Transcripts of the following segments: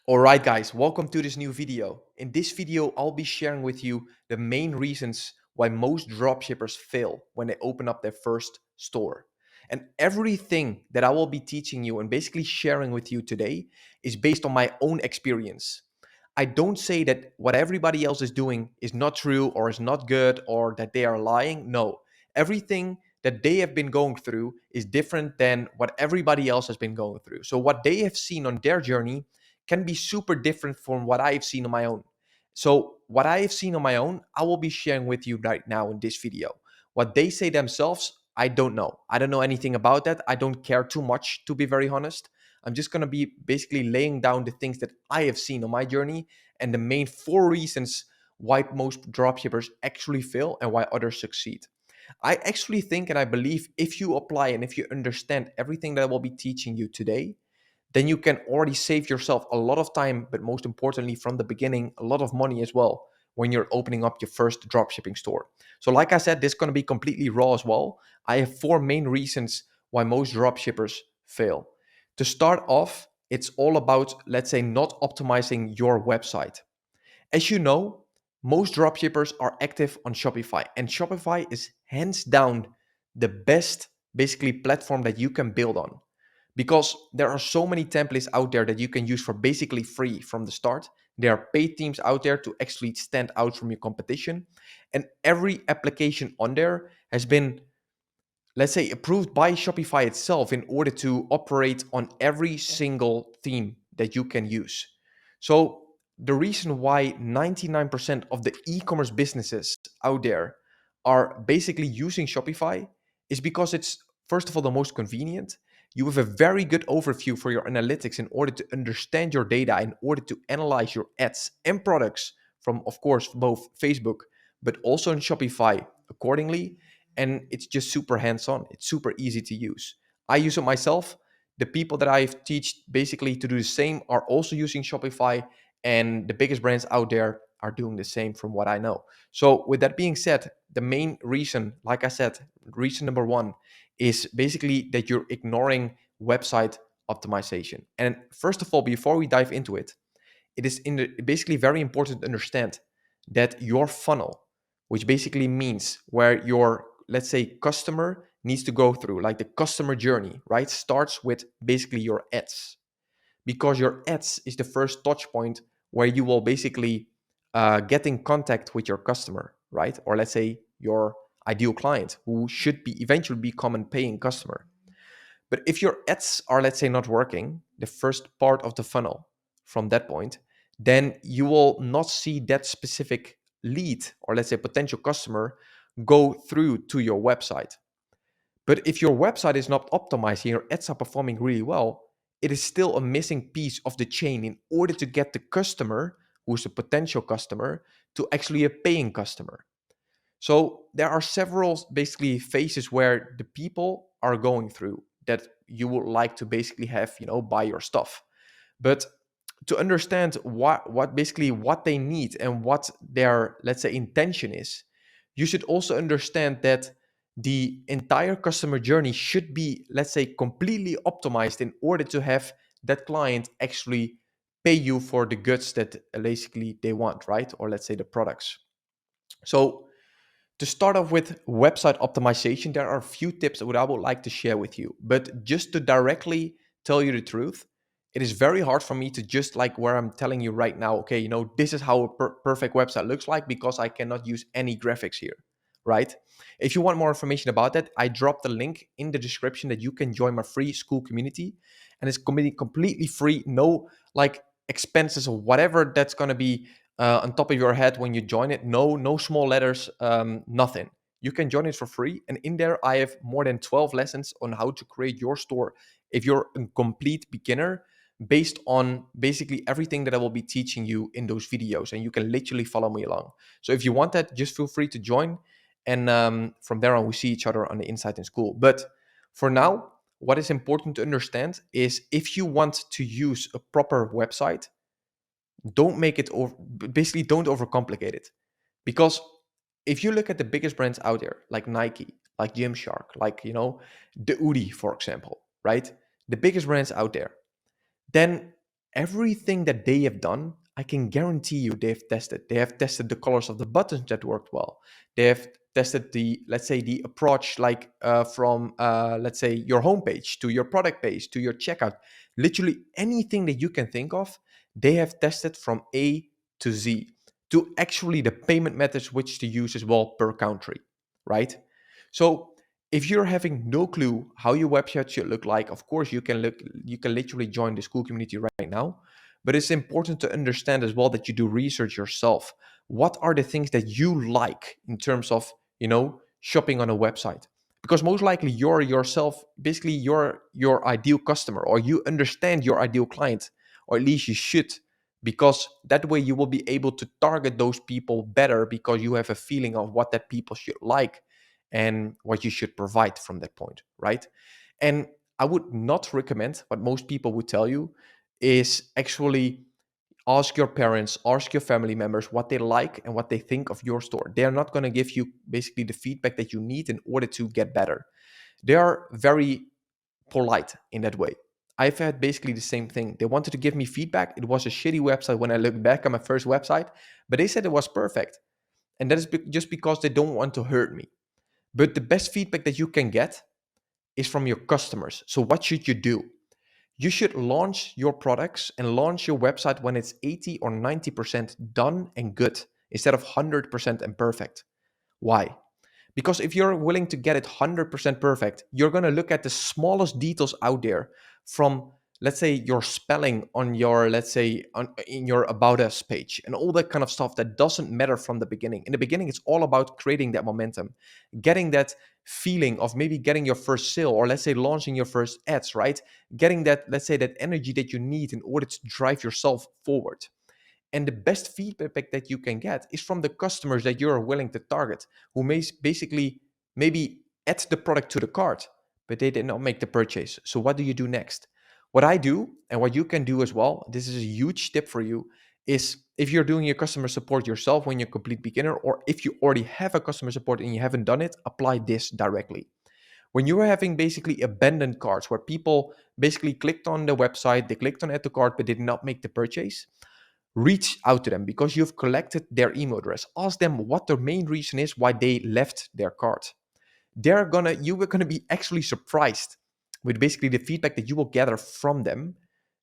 Alright guys, welcome to this new video. In this video, I'll be sharing with you the main reasons why most dropshippers fail when they open up their first store. And everything that I will be teaching you and basically sharing with you today is based on my own experience. I don't say that what everybody else is doing is not true or is not good or that they are lying. No, everything that they have been going through is different than what everybody else has been going through. So, what they have seen on their journey can be super different from what I've seen on my own. So, what I have seen on my own, I will be sharing with you right now in this video. What they say themselves, I don't know. I don't know anything about that. I don't care too much, to be very honest. I'm just going to be basically laying down the things that I have seen on my journey and the main four reasons why most dropshippers actually fail and why others succeed. I actually think and I believe if you apply and if you understand everything that I will be teaching you today, then you can already save yourself a lot of time, but most importantly, from the beginning, a lot of money as well when you're opening up your first dropshipping store. So, like I said, this is going to be completely raw as well. I have four main reasons why most dropshippers fail. To start off, it's all about, let's say, not optimizing your website. As you know, most dropshippers are active on Shopify, and Shopify is hands down the best basically platform that you can build on because there are so many templates out there that you can use for basically free from the start. There are paid themes out there to actually stand out from your competition, and every application on there has been, let's say, approved by Shopify itself in order to operate on every single theme that you can use. So, the reason why 99% of the e commerce businesses out there are basically using Shopify is because it's, first of all, the most convenient. You have a very good overview for your analytics in order to understand your data, in order to analyze your ads and products from, of course, both Facebook, but also in Shopify accordingly, and it's just super hands-on. It's super easy to use. I use it myself. The people that I've teach basically to do the same are also using Shopify, and the biggest brands out there are doing the same from what I know. So with that being said, the main reason, like I said, reason number one is basically that you're ignoring website optimization. And first of all, before we dive into it, it is basically very important to understand that your funnel, which basically means where your, let's say, customer needs to go through, like the customer journey, right, starts with basically your ads, because your ads is the first touch point where you will basically get in contact with your customer, right? Or let's say your ideal client who should be eventually become a paying customer. But if your ads are, let's say, not working, the first part of the funnel from that point, then you will not see that specific lead or, let's say, potential customer go through to your website. But if your website is not optimized and your ads are performing really well, it is still a missing piece of the chain in order to get the customer, who's a potential customer, to actually a paying customer. So there are several basically phases where the people are going through that you would like to basically have, buy your stuff. But to understand what basically what they need and what their, let's say, intention is, you should also understand that the entire customer journey should be, let's say, completely optimized in order to have that client actually pay you for the goods that basically they want, right? Or let's say the products. So to start off with website optimization, there are a few tips that I would like to share with you. But just to directly tell you the truth, it is very hard for me to just like where I'm telling you right now, okay, this is how a perfect website looks like because I cannot use any graphics here, right? If you want more information about that, I dropped the link in the description that you can join my free school community. And it's completely free, no like expenses or whatever that's going to be on top of your head when you join it. No small letters, nothing. You can join it for free. And in there, I have more than 12 lessons on how to create your store if you're a complete beginner, based on basically everything that I will be teaching you in those videos. And you can literally follow me along. So if you want that, just feel free to join. And from there on, we see each other on the inside in school. But for now, what is important to understand is if you want to use a proper website, don't make it over, basically don't overcomplicate it, because if you look at the biggest brands out there like Nike, like Gymshark, like the Udi, for example, right, the biggest brands out there, then everything that they have done, I can guarantee you they've tested. They have tested the colors of the buttons that worked well. They have tested the, let's say, the approach, like from, let's say, your homepage to your product page to your checkout. Literally anything that you can think of, they have tested from A to Z, to actually the payment methods which to use as well per country, right? So if you're having no clue how your website should look like, of course you can literally join the school community right now. But it's important to understand as well that you do research yourself. What are the things that you like in terms of, shopping on a website? Because most likely you're yourself, basically your ideal customer, or you understand your ideal client, or at least you should, because that way you will be able to target those people better, because you have a feeling of what that people should like and what you should provide from that point, right? And I would not recommend, what most people would tell you is actually ask your parents, ask your family members what they like and what they think of your store. They're not going to give you basically the feedback that you need in order to get better. They are very polite in that way. I've had basically the same thing. They wanted to give me feedback. It was a shitty website when I look back at my first website, but they said it was perfect. And that is just because they don't want to hurt me. But the best feedback that you can get is from your customers. So what should you do? You should launch your products and launch your website when it's 80 or 90% done and good, instead of 100% and perfect. Why? Because if you're willing to get it 100% perfect, you're going to look at the smallest details out there, from, let's say, your spelling on your, let's say, in your About Us page, and all that kind of stuff that doesn't matter from the beginning. In the beginning, it's all about creating that momentum, getting that feeling of maybe getting your first sale, or let's say launching your first ads, right? Getting that, let's say, that energy that you need in order to drive yourself forward. And the best feedback that you can get is from the customers that you're willing to target, who may basically maybe add the product to the cart, but they did not make the purchase. So what do you do next? What I do, and what you can do as well, this is a huge tip for you, is if you're doing your customer support yourself when you're a complete beginner, or if you already have a customer support and you haven't done it, apply this directly. When you are having basically abandoned carts, where people basically clicked on the website, they clicked on add to cart, but did not make the purchase, reach out to them, because you've collected their email address. Ask them what the main reason is why they left their cart. You are gonna be actually surprised with basically the feedback that you will gather from them,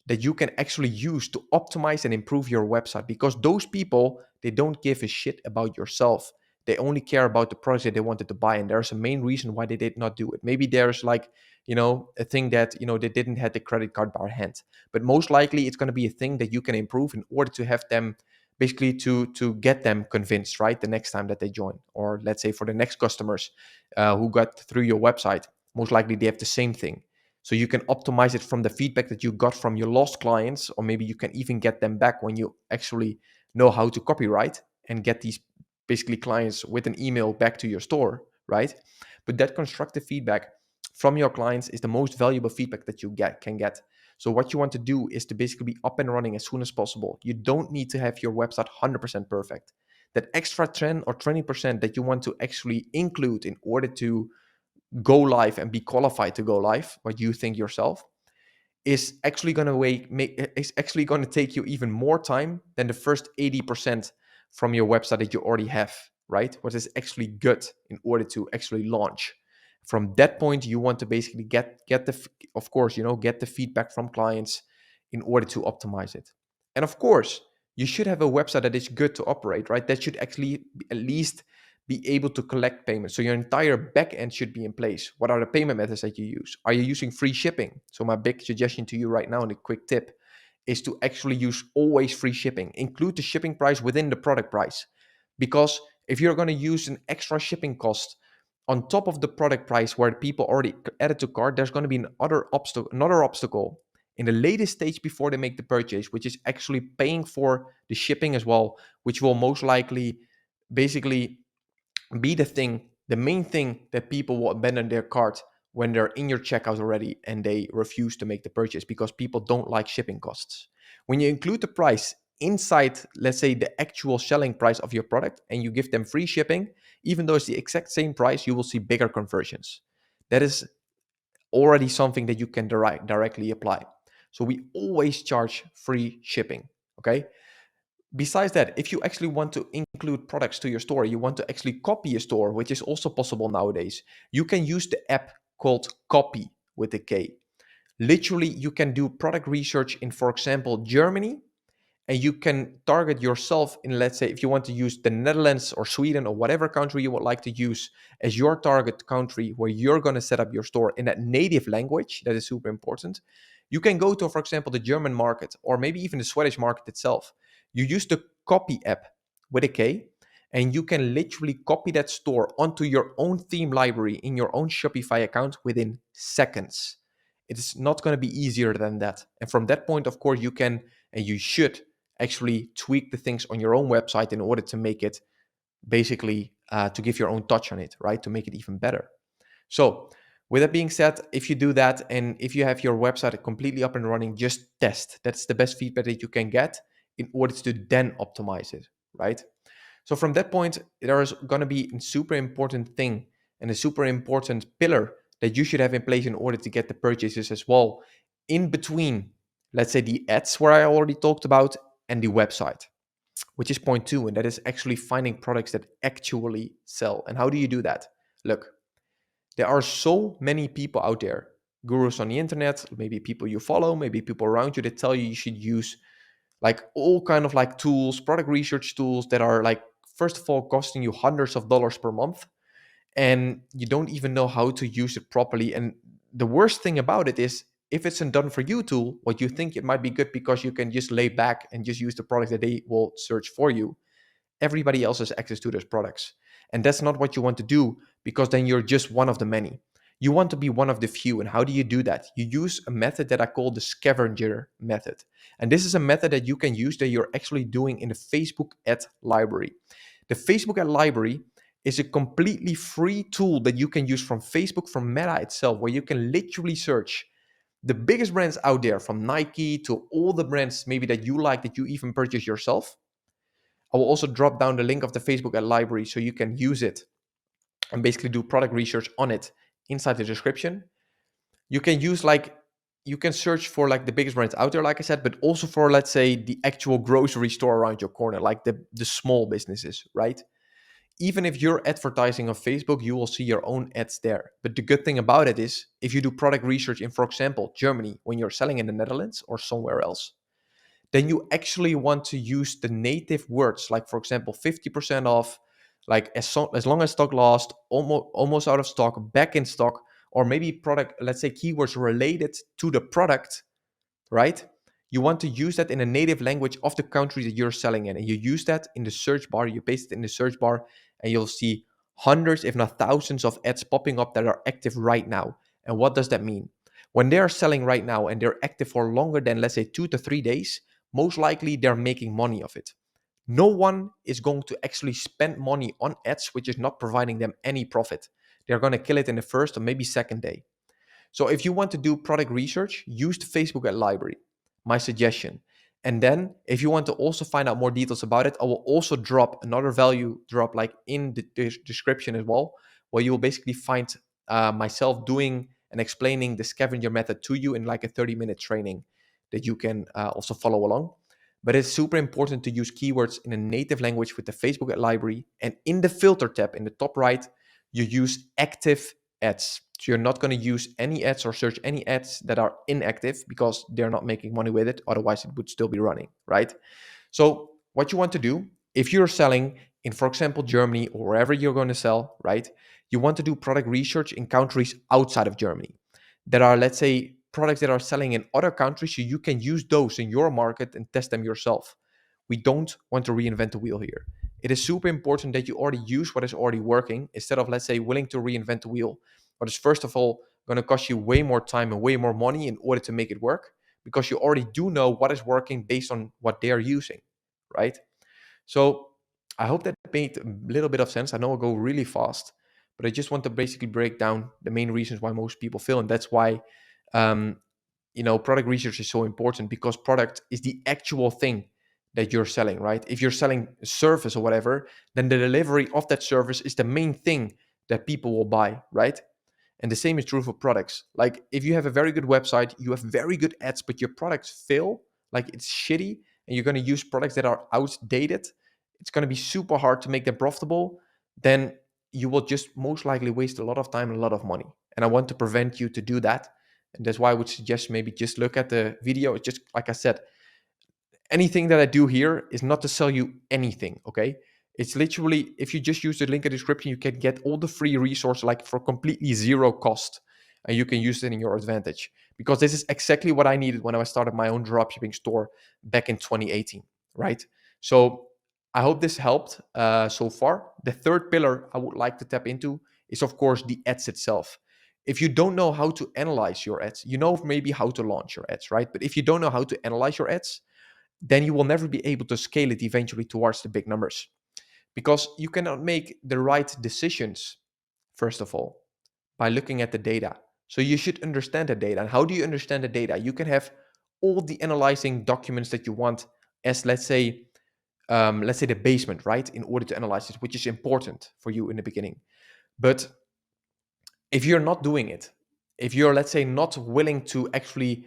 that you can actually use to optimize and improve your website. Because those people, they don't give a shit about yourself. They only care about the product that they wanted to buy, and there's a main reason why they did not do it. Maybe there's like, a thing that, they didn't have the credit card by hand. But most likely it's going to be a thing that you can improve in order to have them, basically to get them convinced, right, the next time that they join. Or let's say for the next customers who got through your website, most likely they have the same thing. So you can optimize it from the feedback that you got from your lost clients, or maybe you can even get them back when you actually know how to copyright and get these basically clients with an email back to your store, right? But that constructive feedback from your clients is the most valuable feedback that you can get. So what you want to do is to basically be up and running as soon as possible. You don't need to have your website 100% perfect. That extra 10 or 20% that you want to actually include in order to go live and be qualified to go live, what you think yourself, is actually going to take you even more time than the first 80% from your website that you already have, right? What is actually good in order to actually launch. From that point, you want to basically get of course, get the feedback from clients in order to optimize it. And of course, you should have a website that is good to operate, right? That should actually at least be able to collect payments. So your entire back end should be in place. What are the payment methods that you use? Are you using free shipping? So my big suggestion to you right now, and a quick tip, is to actually use always free shipping. Include the shipping price within the product price. Because if you're going to use an extra shipping cost on top of the product price where people already added to cart, there's going to be another obstacle in the latest stage before they make the purchase, which is actually paying for the shipping as well, which will most likely basically be the main thing that people will abandon their cart when they're in your checkout already and they refuse to make the purchase, because people don't like shipping costs. When you include the price inside, let's say, the actual selling price of your product, and you give them free shipping, even though it's the exact same price, you will see bigger conversions. That is already something that you can directly apply. So we always charge free shipping. Okay. Besides that, if you actually want to include products to your store, you want to actually copy a store, which is also possible nowadays, you can use the app called Copy with a K. Literally, you can do product research in, for example, Germany, and you can target yourself in, let's say, if you want to use the Netherlands or Sweden or whatever country you would like to use as your target country where you're going to set up your store in that native language. That is super important. You can go to, for example, the German market or maybe even the Swedish market itself. You use the Copy app with a K, and you can literally copy that store onto your own theme library in your own Shopify account within seconds. It's not going to be easier than that. And from that point, of course, you can and you should actually tweak the things on your own website in order to make it basically to give your own touch on it, right? To make it even better. So with that being said, if you do that and if you have your website completely up and running, just test. That's the best feedback that you can get in order to then optimize it, right? So from that point, there is going to be a super important thing and a super important pillar that you should have in place in order to get the purchases as well in between, let's say, the ads where I already talked about and the website, which is point two. And that is actually finding products that actually sell. And how do you do that? Look, there are so many people out there, gurus on the internet, maybe people you follow, maybe people around you that tell you should use like all kind of like tools, product research tools that are like, first of all, costing you hundreds of dollars per month, and you don't even know how to use it properly. And the worst thing about it is, if it's a done for you tool, what you think it might be good because you can just lay back and just use the product that they will search for you, everybody else has access to those products. And that's not what you want to do, because then you're just one of the many. You want to be one of the few. And how do you do that? You use a method that I call the scavenger method. And this is a method that you can use that you're actually doing in the Facebook ad library. The Facebook ad library is a completely free tool that you can use from Facebook, from Meta itself, where you can literally search the biggest brands out there, from Nike to all the brands maybe that you like, that you even purchase yourself. I will also drop down the link of the Facebook ad library so you can use it and basically do product research on it inside the description. You can use like, you can search for like the biggest brands out there, like I said, but also for, let's say, the actual grocery store around your corner, like the small businesses, right? Even if you're advertising on Facebook, you will see your own ads there. But the good thing about it is, if you do product research in, for example, Germany, when you're selling in the Netherlands or somewhere else, then you actually want to use the native words, like, for example, 50% off, like as long as stock lasts, almost out of stock, back in stock, or maybe product, let's say keywords related to the product, right? You want to use that in a native language of the country that you're selling in. And you use that in the search bar, you paste it in the search bar, and you'll see hundreds, if not thousands of ads popping up that are active right now. And what does that mean? When they're selling right now and they're active for longer than, let's say, 2 to 3 days, most likely they're making money of it. No one is going to actually spend money on ads which is not providing them any profit. They're going to kill it in the first or maybe second day. So if you want to do product research, use the Facebook ad library, my suggestion. And then if you want to also find out more details about it, I will also drop another value drop like in the description as well, where you will basically find myself doing and explaining the scavenger method to you in like a 30-minute training that you can also follow along. But it's super important to use keywords in a native language with the Facebook ad library. And in the filter tab in the top right, you use active ads. So you're not going to use any ads or search any ads that are inactive, because they're not making money with it. Otherwise, it would still be running, right? So what you want to do, if you're selling in, for example, Germany or wherever you're going to sell, right? You want to do product research in countries outside of Germany that are, let's say, products that are selling in other countries, so you can use those in your market and test them yourself. We don't want to reinvent the wheel here. It is super important that you already use what is already working, instead of, let's say, willing to reinvent the wheel, what is first of all going to cost you way more time and way more money in order to make it work, because you already do know what is working based on what they are using, right? So I hope that made a little bit of sense. I know I go really fast, but I just want to basically break down the main reasons why most people fail. And that's why, um, product research is so important, because product is the actual thing that you're selling, right? If you're selling a service or whatever, then the delivery of that service is the main thing that people will buy, right? And the same is true for products. Like if you have a very good website, you have very good ads, but your products fail, like it's shitty, and you're going to use products that are outdated, it's going to be super hard to make them profitable, then you will just most likely waste a lot of time and a lot of money. And I want to prevent you to do that. And that's why I would suggest maybe just look at the video. It's just like I said, anything that I do here is not to sell you anything, okay? It's literally, if you just use the link in the description, you can get all the free resources like for completely zero cost. And you can use it in your advantage. Because this is exactly what I needed when I started my own dropshipping store back in 2018, right? So I hope this helped so far. The third pillar I would like to tap into is, of course, the ads itself. If you don't know how to analyze your ads, you know maybe how to launch your ads, right? But if you don't know how to analyze your ads, then you will never be able to scale it eventually towards the big numbers, because you cannot make the right decisions, first of all, by looking at the data. So you should understand the data. And how do you understand the data? You can have all the analyzing documents that you want as, let's say the basement, right? In order to analyze it, which is important for you in the beginning. But if you're not doing it, if you're, let's say, not willing to actually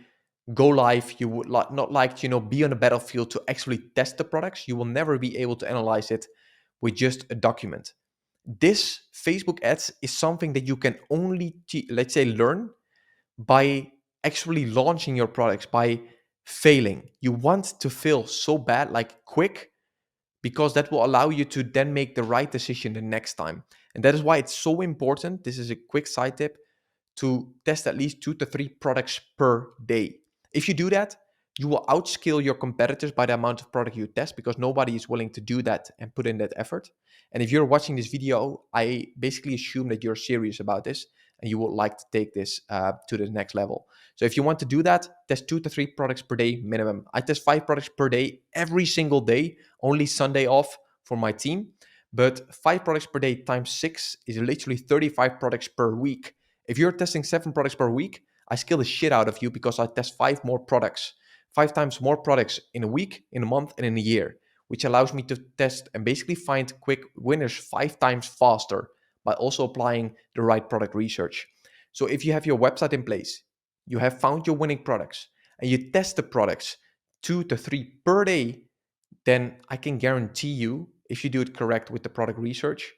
go live, you would not like to, be on the battlefield to actually test the products, you will never be able to analyze it with just a document. This Facebook ads is something that you can only, let's say, learn by actually launching your products, by failing. You want to fail so bad, like quick, because that will allow you to then make the right decision the next time. And that is why it's so important. This is a quick side tip, to test at least 2 to 3 products per day. If you do that, you will outscale your competitors by the amount of product you test, because nobody is willing to do that and put in that effort. And if you're watching this video, I basically assume that you're serious about this and you would like to take this to the next level. So if you want to do that, test 2 to 3 products per day minimum. I test 5 products per day every single day, only Sunday off for my team. But 5 products per day times 6 is literally 35 products per week. If you're testing 7 products per week, I scale the shit out of you, because I test 5 more products, 5 times more products in a week, in a month, and in a year, which allows me to test and basically find quick winners 5 times faster by also applying the right product research. So if you have your website in place, you have found your winning products, and you test the products 2 to 3 per day, then I can guarantee you, if you do it correct with the product research,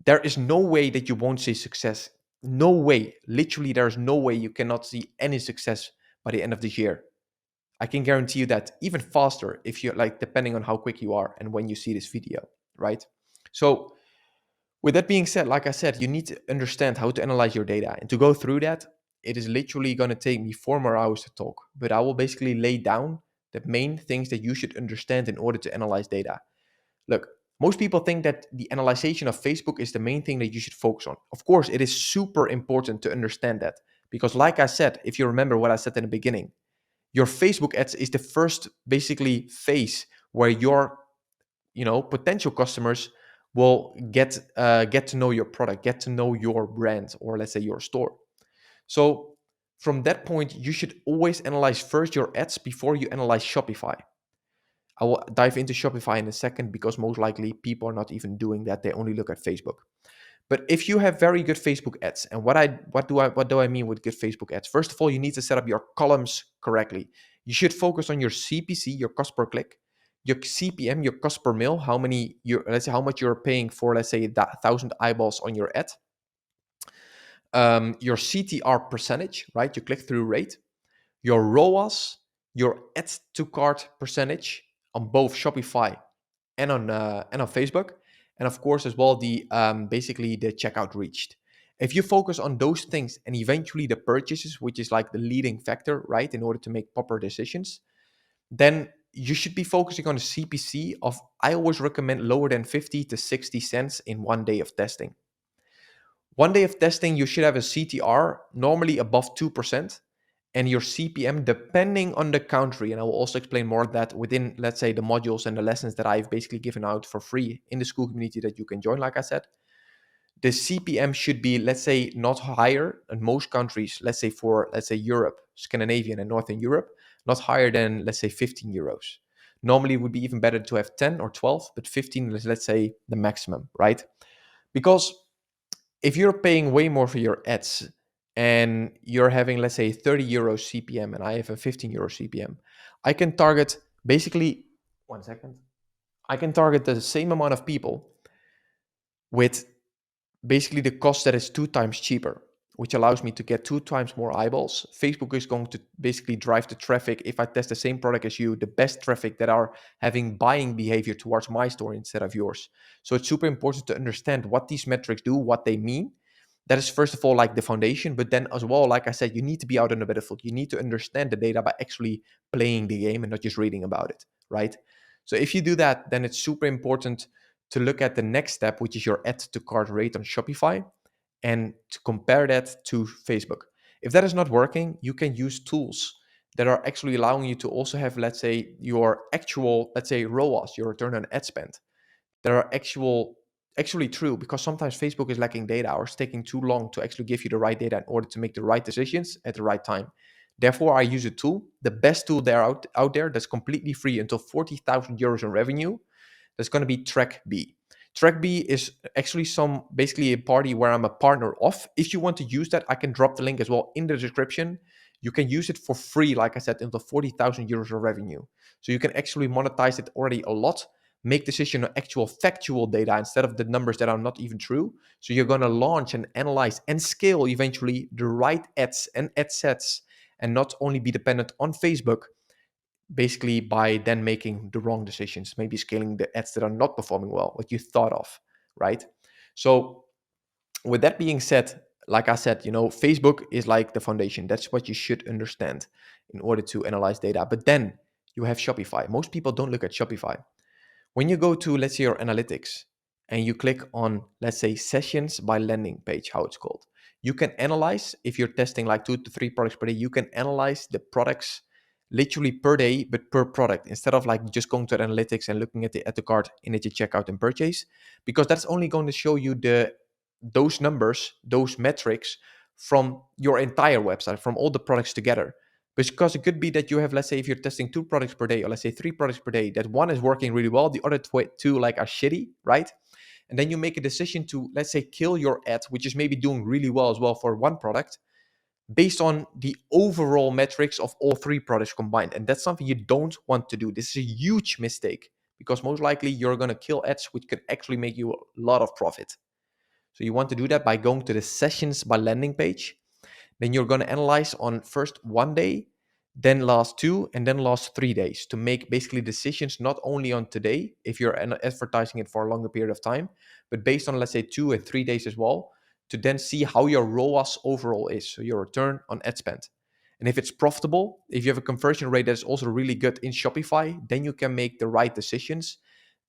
there is no way that you won't see success. No way. Literally, there's no way you cannot see any success by the end of this year. I can guarantee you that, even faster, if you're like, depending on how quick you are and when you see this video, right? So with that being said, like I said, you need to understand how to analyze your data. And to go through that, it is literally going to take me 4 more hours to talk. But I will basically lay down the main things that you should understand in order to analyze data. Look, most people think that the analyzation of Facebook is the main thing that you should focus on. Of course, it is super important to understand that, because like I said, if you remember what I said in the beginning, your Facebook ads is the first basically phase where your, potential customers will get to know your product, get to know your brand, or let's say your store. So from that point, you should always analyze first your ads before you analyze Shopify. I will dive into Shopify in a second, because most likely people are not even doing that. They only look at Facebook. But if you have very good Facebook ads, and what do I mean with good Facebook ads? First of all, you need to set up your columns correctly. You should focus on your CPC, your cost per click, your CPM, your cost per mil, let's say how much you're paying for, let's say, that 1,000 eyeballs on your ad. Your CTR percentage, right? Your click-through rate, your ROAS, your add to cart percentage on both Shopify and on Facebook, and of course as well the basically the checkout reached. If you focus on those things and eventually the purchases, which is like the leading factor, right, in order to make proper decisions, then you should be focusing on a CPC of, I always recommend, lower than 50 to 60 cents in 1 day of testing. 1 day of testing, you should have a CTR normally above 2%, and your CPM, depending on the country, and I will also explain more of that within, let's say, the modules and the lessons that I've basically given out for free in the school community that you can join, like I said. The CPM should be, let's say, not higher in most countries, let's say Europe, Scandinavian and Northern Europe, not higher than, let's say, 15 euros. Normally it would be even better to have 10 or 12, but 15 is, let's say, the maximum, right? Because if you're paying way more for your ads, and you're having, let's say, 30 euros CPM and I have a 15 euro CPM, I can target basically, one second, I can target the same amount of people with basically the cost that is 2 times cheaper, which allows me to get 2 times more eyeballs. Facebook is going to basically drive the traffic. If I test the same product as you, the best traffic that are having buying behavior towards my store instead of yours. So it's super important to understand what these metrics do, what they mean. That is first of all like the foundation, but then as well, like I said, you need to be out in the battlefield. You need to understand the data by actually playing the game and not just reading about it, right? So if you do that, then it's super important to look at the next step, which is your add to cart rate on Shopify, and to compare that to Facebook. If that is not working, you can use tools that are actually allowing you to also have, let's say, your actual, let's say, ROAS, your return on ad spend, that are actually true, because sometimes Facebook is lacking data or it's taking too long to actually give you the right data in order to make the right decisions at the right time. Therefore, I use a tool, the best tool there out there that's completely free until 40,000 euros in revenue. That's going to be TrackB. TrackB is actually basically a party where I'm a partner of. If you want to use that, I can drop the link as well in the description. You can use it for free, like I said, until 40,000 euros of revenue. So you can actually monetize it already a lot, make decision on actual factual data instead of the numbers that are not even true. So you're going to launch and analyze and scale eventually the right ads and ad sets, and not only be dependent on Facebook, basically by then making the wrong decisions, maybe scaling the ads that are not performing well, what you thought of, right? So with that being said, like I said, Facebook is like the foundation. That's what you should understand in order to analyze data. But then you have Shopify. Most people don't look at Shopify. When you go to, let's say, your analytics and you click on, let's say, sessions by landing page, how it's called, you can analyze, if you're testing like 2 to 3 products per day, you can analyze the products literally per day, but per product, instead of like just going to the analytics and looking at the cart in it, you checkout and purchase, because that's only going to show you those numbers, those metrics from your entire website, from all the products together. Because it could be that you have, let's say, if you're testing 2 products per day, or let's say 3 products per day, that one is working really well, the other two like are shitty, right? And then you make a decision to, let's say, kill your ad, which is maybe doing really well as well for one product, based on the overall metrics of all 3 products combined. And that's something you don't want to do. This is a huge mistake, because most likely you're going to kill ads which could actually make you a lot of profit. So you want to do that by going to the sessions by landing page. Then you're going to analyze on first 1 day, then last 2, and then last 3 days, to make basically decisions not only on today, if you're advertising it for a longer period of time, but based on, let's say, 2 and 3 days as well, to then see how your ROAS overall is, so your return on ad spend. And if it's profitable, if you have a conversion rate that's also really good in Shopify, then you can make the right decisions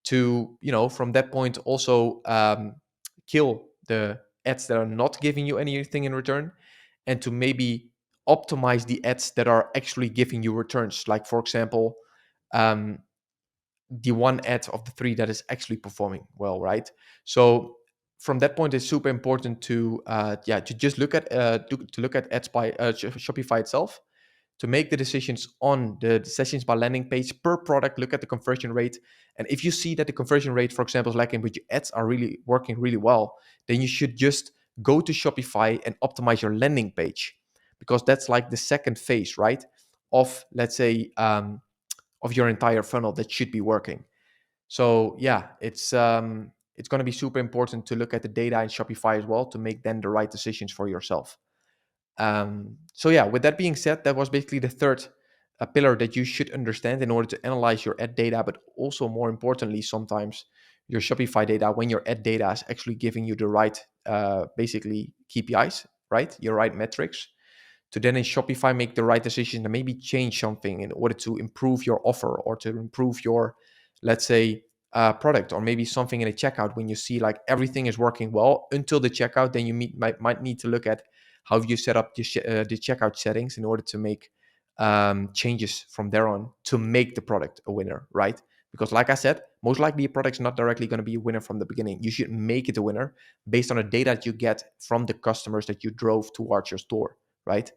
to, from that point also kill the ads that are not giving you anything in return, and to maybe optimize the ads that are actually giving you returns. Like, for example, the one ad of the 3 that is actually performing well, right? So from that point, it's super important to just look at to look at ads by Shopify itself, to make the decisions on the sessions by landing page per product. Look at the conversion rate. And if you see that the conversion rate, for example, is lacking, but your ads are really working really well, then you should just go to Shopify and optimize your landing page, because that's like the second phase, right? Of, let's say, of your entire funnel that should be working. So yeah, it's going to be super important to look at the data in Shopify as well, to make then the right decisions for yourself. So yeah, with that being said, that was basically the third pillar that you should understand in order to analyze your ad data, but also more importantly, sometimes your Shopify data, when your ad data is actually giving you the right, basically KPIs, right? Your right metrics, to then in Shopify make the right decision and maybe change something in order to improve your offer, or to improve your, let's say, product, or maybe something in a checkout. When you see like everything is working well until the checkout, then you might need to look at how you set up the checkout settings in order to make changes from there on to make the product a winner, right? Because like I said, most likely a product's not directly going to be a winner from the beginning. You should make it a winner based on the data that you get from the customers that you drove towards your store, right?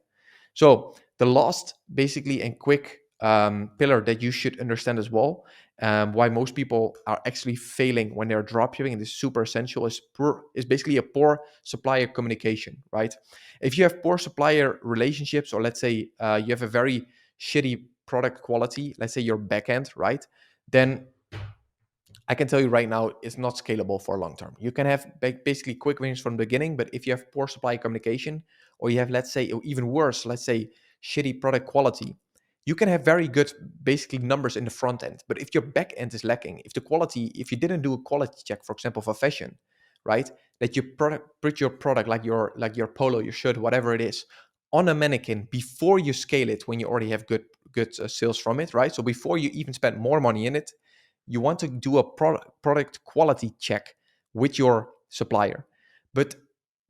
So the last basically and quick pillar that you should understand as well, why most people are actually failing when they're dropshipping, and this is super essential, is basically a poor supplier communication, right? If you have poor supplier relationships, or let's say you have a very shitty product quality, let's say your backend, right? Then I can tell you right now, it's not scalable for long term. You can have basically quick wins from the beginning, but if you have poor supply communication, or you have, let's say, or even worse, let's say, shitty product quality, you can have very good basically numbers in the front end. But if your back end is lacking, if the quality, if you didn't do a quality check, for example, for fashion, right, that you put your product, like your polo, your shirt, whatever it is, on a mannequin before you scale it, when you already have good sales from it, right? So before you even spend more money in it, you want to do a product quality check with your supplier. But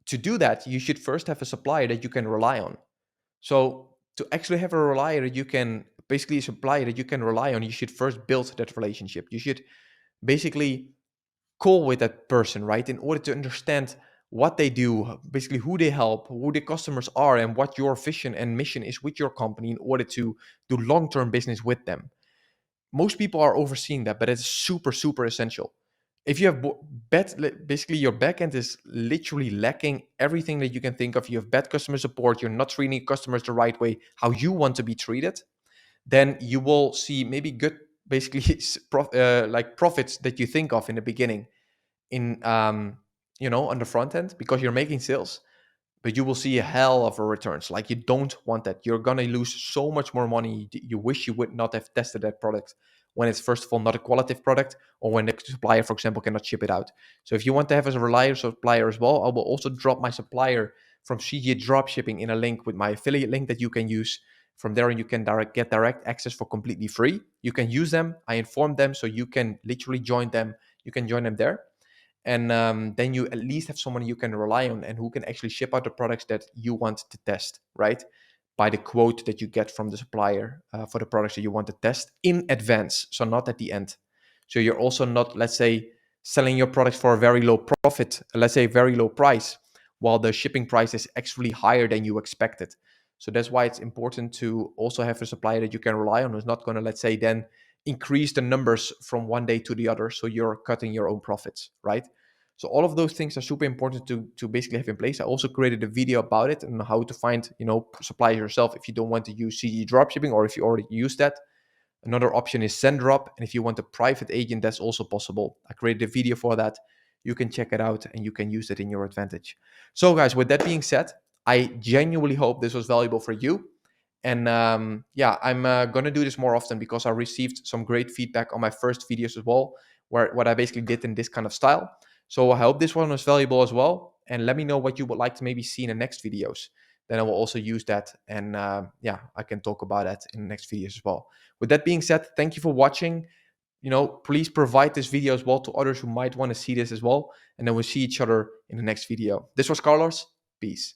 to do that, you should first have a supplier that you can rely on. So to actually have a relier that you can, basically a supplier that you can rely on, you should first build that relationship. You should basically call with that person, right? In order to understand what they do, basically who they help, who the customers are, and what your vision and mission is with your company, in order to do long-term business with them. Most people are overseeing that, but it's super, super essential. If you have basically your backend is literally lacking everything that you can think of. You have bad customer support. You're not treating customers the right way, how you want to be treated. Then you will see maybe good, basically like profits that you think of in the beginning, in on the front end, because you're making sales, but you will see a hell of a returns. Like, you don't want that. You're gonna lose so much more money. You wish you would not have tested that product when it's, first of all, not a qualitative product, or when the supplier, for example, cannot ship it out. So if you want to have as a reliable supplier as well, I will also drop my supplier from CJ-Dropshipping in a link with my affiliate link that you can use. From there, you can get direct access for completely free. You can use them. I inform them, so you can literally join them. You can join them there, and then you at least have someone you can rely on, and who can actually ship out the products that you want to test, right? By the quote that you get from the supplier for the products that you want to test in advance, so not at the end. So you're also not, let's say, selling your products for a very low profit, let's say very low price, while the shipping price is actually higher than you expected. So that's why it's important to also have a supplier that you can rely on, who's not going to, let's say, then increase the numbers from one day to the other, so you're cutting your own profits, right? So all of those things are super important to basically have in place. I also created a video about it and how to find, suppliers yourself if you don't want to use CG dropshipping, or if you already use that. Another option is SendDrop, and if you want a private agent, that's also possible. I created a video for that. You can check it out, and you can use it in your advantage. So guys, with that being said, I genuinely hope this was valuable for you. And yeah, I'm gonna do this more often, because I received some great feedback on my first videos as well, where what I basically did in this kind of style. So I hope this one was valuable as well. And let me know what you would like to maybe see in the next videos. Then I will also use that, and yeah, I can talk about that in the next videos as well. With that being said, thank you for watching. Please provide this video as well to others who might want to see this as well. And then we'll see each other in the next video. This was Carlos. Peace.